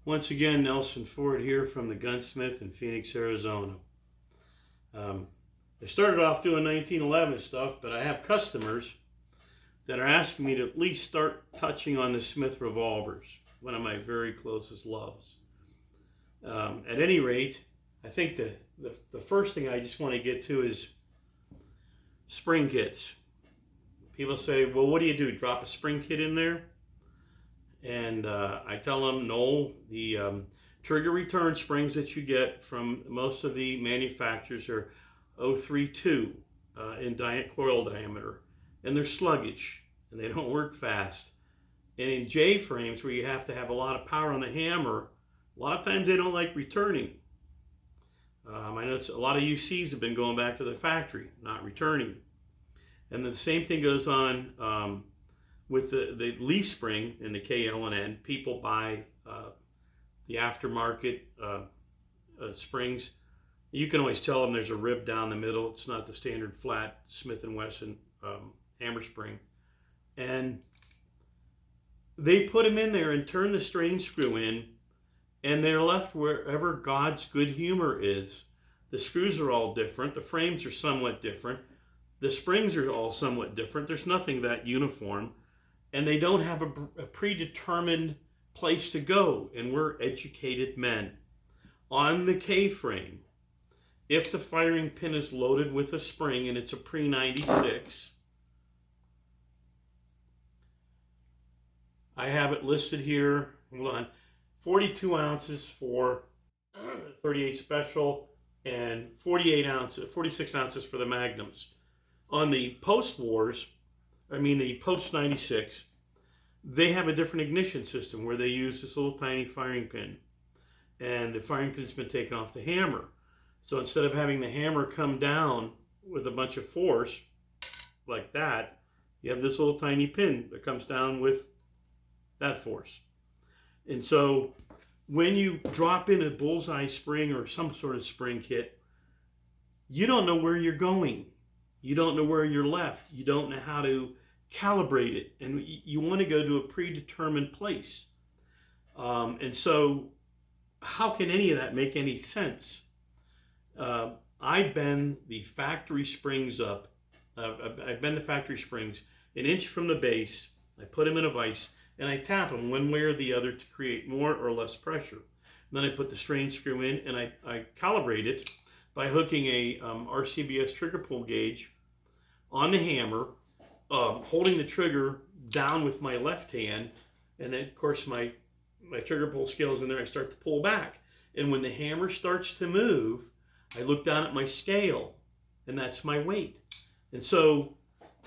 Once again, Nelson Ford here from the Gunsmith in Phoenix, Arizona. I started off doing 1911 stuff, but I have customers that are asking me to at least start touching on the Smith revolvers, one of my very closest loves. At any rate, I think the first thing I just want to get to is spring kits. People say, well, what do you do? Drop a spring kit in there? And I tell them, no, the trigger return springs that you get from most of the manufacturers are 032 in coil diameter, and they're sluggish and they don't work fast. And in J frames, where you have to have a lot of power on the hammer, a lot of times they don't like returning. I know a lot of UCs have been going back to the factory, not returning. And the same thing goes on with the leaf spring and the KL&N. People buy the aftermarket springs. You can always tell them there's a rib down the middle. It's not the standard flat Smith and Wesson hammer spring. And they put them in there and turn the strain screw in, and they're left wherever God's good humor is. The screws are all different. The frames are somewhat different. The springs are all somewhat different. There's nothing that uniform. And they don't have a predetermined place to go. And we're educated men. On the K-frame, if the firing pin is loaded with a spring and it's a pre-96, I have it listed here, hold on, 42 ounces for 38 special and 46 ounces for the magnums. On the the post-96, they have a different ignition system where they use this little tiny firing pin. And the firing pin's been taken off the hammer. So instead of having the hammer come down with a bunch of force like that, you have this little tiny pin that comes down with that force. And so when you drop in a bullseye spring or some sort of spring kit, you don't know where you're going. You don't know where you're left. You don't know how to calibrate it. And you want to go to a predetermined place. And so how can any of that make any sense? I bend the factory springs up. I bend the factory springs an inch from the base. I put them in a vise and I tap them one way or the other to create more or less pressure. And then I put the strain screw in and I calibrate it by hooking a RCBS trigger pull gauge on the hammer, holding the trigger down with my left hand, and then of course my trigger pull scale is in there. I start to pull back, and when the hammer starts to move, I look down at my scale, and that's my weight. And so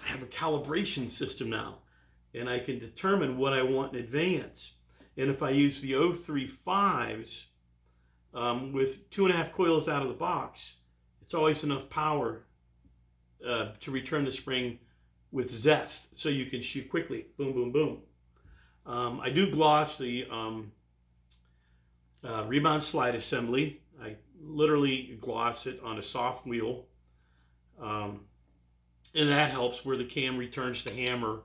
I have a calibration system now, and I can determine what I want in advance. And if I use the 035s with 2.5 coils out of the box, it's always enough power to return the spring with zest, so you can shoot quickly. Boom, boom, boom. I do gloss the rebound slide assembly. I literally gloss it on a soft wheel. And that helps where the cam returns the hammer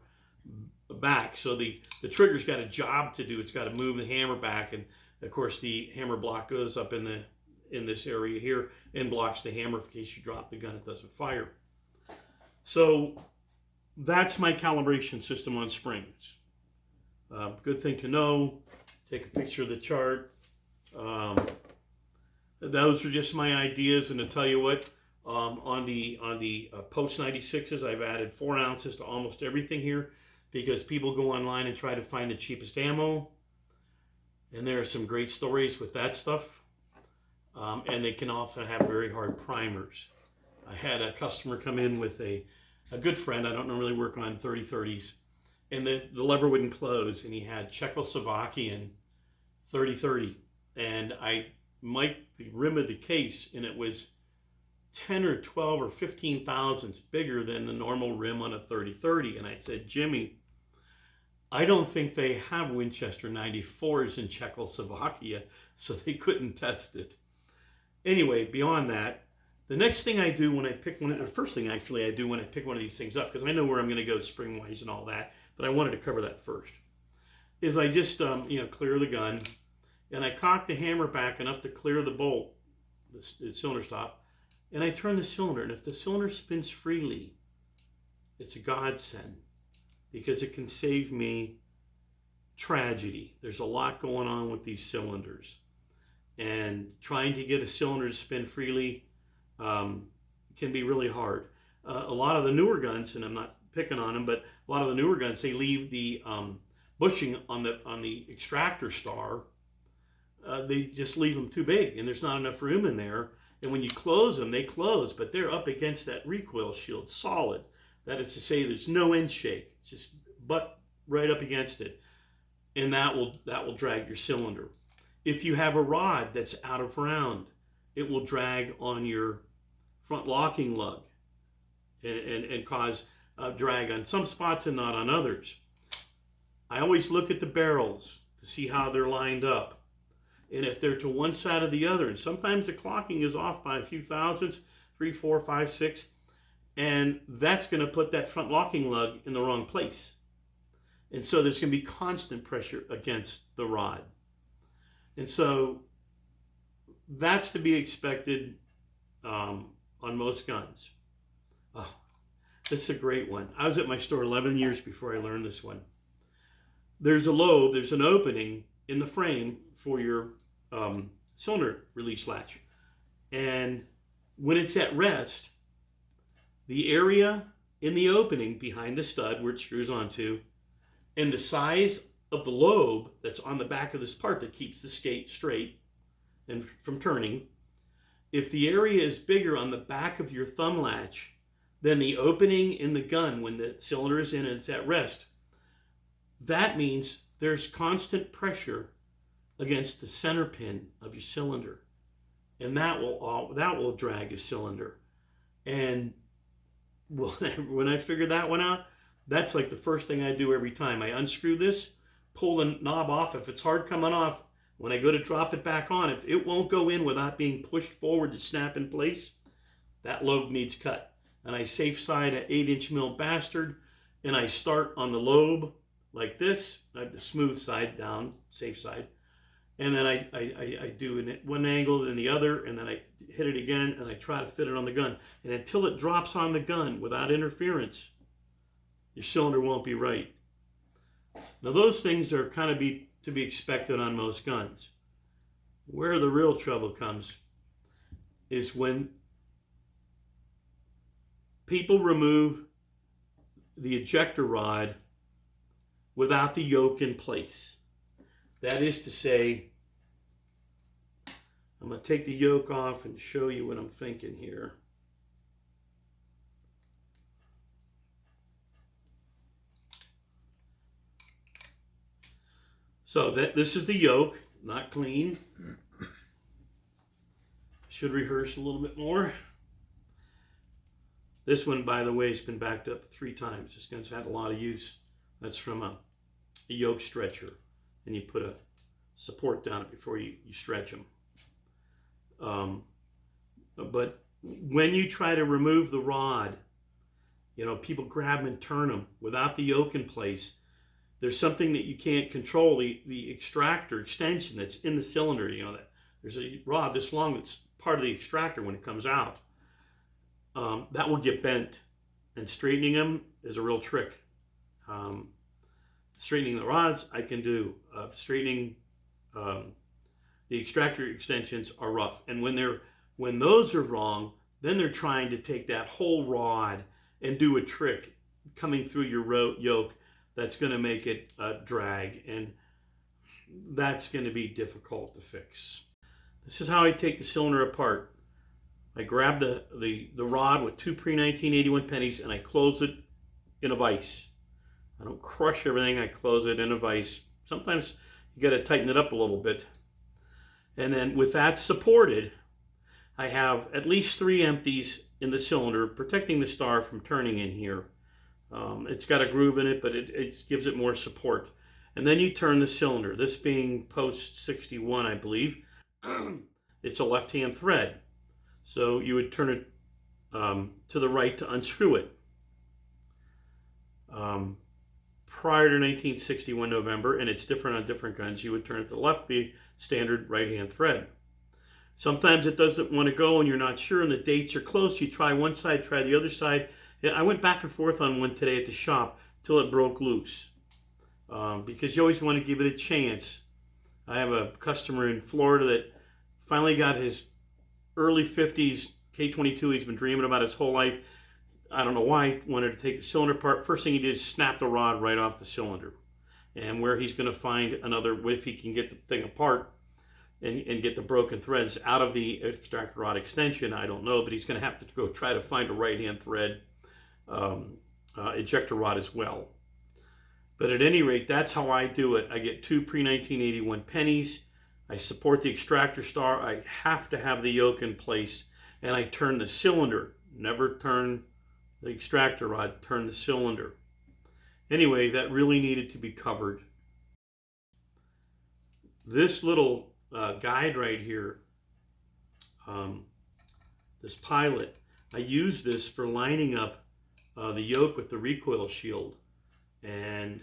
back. So the trigger's got a job to do. It's got to move the hammer back, and of course the hammer block goes up in this area here and blocks the hammer in case you drop the gun, it doesn't fire. So that's my calibration system on springs. Good thing to know. Take a picture of the chart. Those are just my ideas, and to tell you what, on the post 96s, I've added 4 ounces to almost everything here because people go online and try to find the cheapest ammo, and there are some great stories with that stuff, and they can often have very hard primers. I had a customer come in with a good friend. I don't normally work on 30-30s, and the lever wouldn't close, and he had Czechoslovakian 30-30, and I mic'd the rim of the case, and it was 10 or 12 or 15 thousandths bigger than the normal rim on a 30-30. And I said, Jimmy, I don't think they have Winchester 94s in Czechoslovakia, so they couldn't test it. Anyway, beyond that, the next thing I do when I pick one, the first thing actually I do when I pick one of these things up, because I know where I'm going to go spring-wise and all that, but I wanted to cover that first, is I just clear the gun, and I cock the hammer back enough to clear the bolt, the cylinder stop, and I turn the cylinder. And if the cylinder spins freely, it's a godsend because it can save me tragedy. There's a lot going on with these cylinders, and trying to get a cylinder to spin freely can be really hard. A lot of the newer guns, and I'm not picking on them, but a lot of the newer guns, they leave the bushing on the extractor star. They just leave them too big, and there's not enough room in there. And when you close them, they close, but they're up against that recoil shield, solid. That is to say, there's no end shake. It's just butt right up against it, and that will drag your cylinder. If you have a rod that's out of round, it will drag on your front locking lug and cause drag on some spots and not on others. I always look at the barrels to see how they're lined up, and if they're to one side or the other, and sometimes the clocking is off by a few thousandths, 3, 4, 5, 6, and that's going to put that front locking lug in the wrong place. And so there's going to be constant pressure against the rod. And so that's to be expected on most guns. Oh, this is a great one. I was at my store 11 years before I learned this one. There's a lobe, there's an opening in the frame for your cylinder release latch. And when it's at rest, the area in the opening behind the stud where it screws onto, and the size of the lobe that's on the back of this part that keeps the skate straight and from turning, if the area is bigger on the back of your thumb latch than the opening in the gun when the cylinder is in and it's at rest, that means there's constant pressure against the center pin of your cylinder, and that will drag your cylinder. And when I figured that one out, that's like the first thing I do every time. I unscrew this, pull the knob off. If it's hard coming off, when I go to drop it back on, if it won't go in without being pushed forward to snap in place, that lobe needs cut. And I safe side an 8-inch mil bastard, and I start on the lobe like this. I have the smooth side down, safe side. And then I do one angle, then the other, and then I hit it again, and I try to fit it on the gun. And until it drops on the gun without interference, your cylinder won't be right. Now those things are kind of to be expected on most guns. Where the real trouble comes is when people remove the ejector rod without the yoke in place. That is to say, I'm going to take the yoke off and show you what I'm thinking here. So this is the yoke, not clean. Should rehearse a little bit more. This one, by the way, has been backed up 3 times. This gun's had a lot of use. That's from a yoke stretcher, and you put a support down it before you stretch them. But when you try to remove the rod, people grab them and turn them without the yoke in place. There's something that you can't control, the extractor extension that's in the cylinder. That there's a rod this long that's part of the extractor when it comes out. That will get bent, and straightening them is a real trick. Straightening the rods, I can do. Straightening the extractor extensions are rough, and when those are wrong, then they're trying to take that whole rod and do a trick coming through your yoke that's going to make it drag, and that's going to be difficult to fix. This is how I take the cylinder apart. I grab the rod with 2 pre-1981 pennies, and I close it in a vise. I don't crush everything, I close it in a vise. Sometimes you got to tighten it up a little bit. And then with that supported, I have at least 3 empties in the cylinder, protecting the star from turning in here. It's got a groove in it, but it gives it more support. And then you turn the cylinder. This being post 61, I believe. It's a left-hand thread. So you would turn it to the right to unscrew it. prior to 1961 November, and it's different on different guns. You would turn it to the left, be standard right-hand thread. Sometimes it doesn't want to go and you're not sure and the dates are close. You try one side, try the other side. I went back and forth on one today at the shop till it broke loose, because you always want to give it a chance. I have a customer in Florida that finally got his early 50s K22 he's been dreaming about his whole life. I don't know why he wanted to take the cylinder apart. First thing he did is snap the rod right off the cylinder. And where he's going to find another, if he can get the thing apart and get the broken threads out of the extractor rod extension, I don't know, but he's going to have to go try to find a right-hand thread ejector rod as well. But at any rate, that's how I do it. I get 2 pre-1981 pennies. I support the extractor star. I have to have the yoke in place, and I turn the cylinder. Never turn the extractor rod, turn the cylinder. Anyway, that really needed to be covered. This little guide right here, this pilot, I use this for lining up the yoke with the recoil shield. And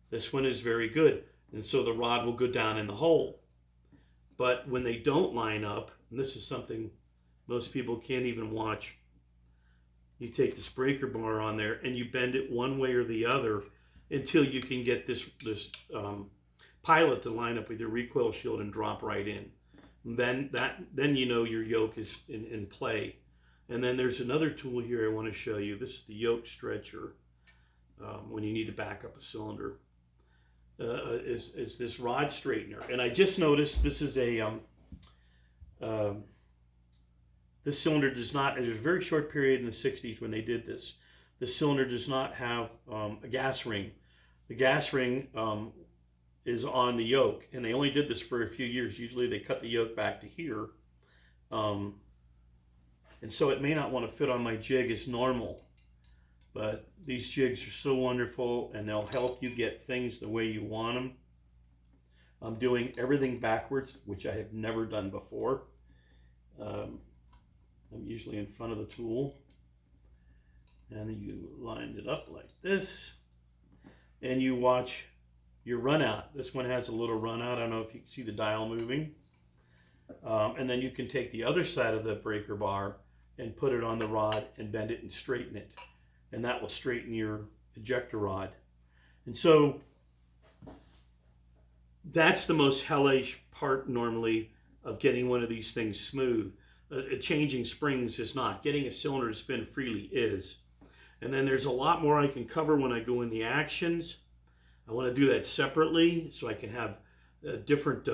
this one is very good. And so the rod will go down in the hole. But when they don't line up, and this is something most people can't even watch, you take this breaker bar on there and you bend it one way or the other until you can get this pilot to line up with your recoil shield and drop right in. And then you know your yoke is in play. And then there's another tool here I want to show you. This is the yoke stretcher. When you need to back up a cylinder, is this rod straightener. And I just noticed this is a this cylinder does not, there's a very short period in the 60s when they did this. This cylinder does not have a gas ring. The gas ring is on the yoke, and they only did this for a few years. Usually they cut the yoke back to here. And so it may not want to fit on my jig as normal. But these jigs are so wonderful, and they'll help you get things the way you want them. I'm doing everything backwards, which I have never done before. I'm usually in front of the tool. And you line it up like this. And you watch your run out. This one has a little run out. I don't know if you can see the dial moving. And then you can take the other side of the breaker bar and put it on the rod and bend it and straighten it. And that will straighten your ejector rod. And so that's the most hellish part normally of getting one of these things smooth. Changing springs is not. Getting a cylinder to spin freely is. And then there's a lot more I can cover when I go in the actions. I want to do that separately so I can have different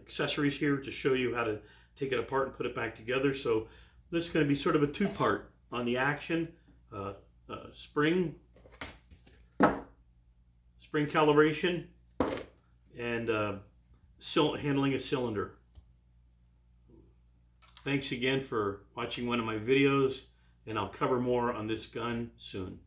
accessories here to show you how to take it apart and put it back together. So this is going to be sort of a two-part on the action, spring calibration, and handling a cylinder. Thanks again for watching one of my videos, and I'll cover more on this gun soon.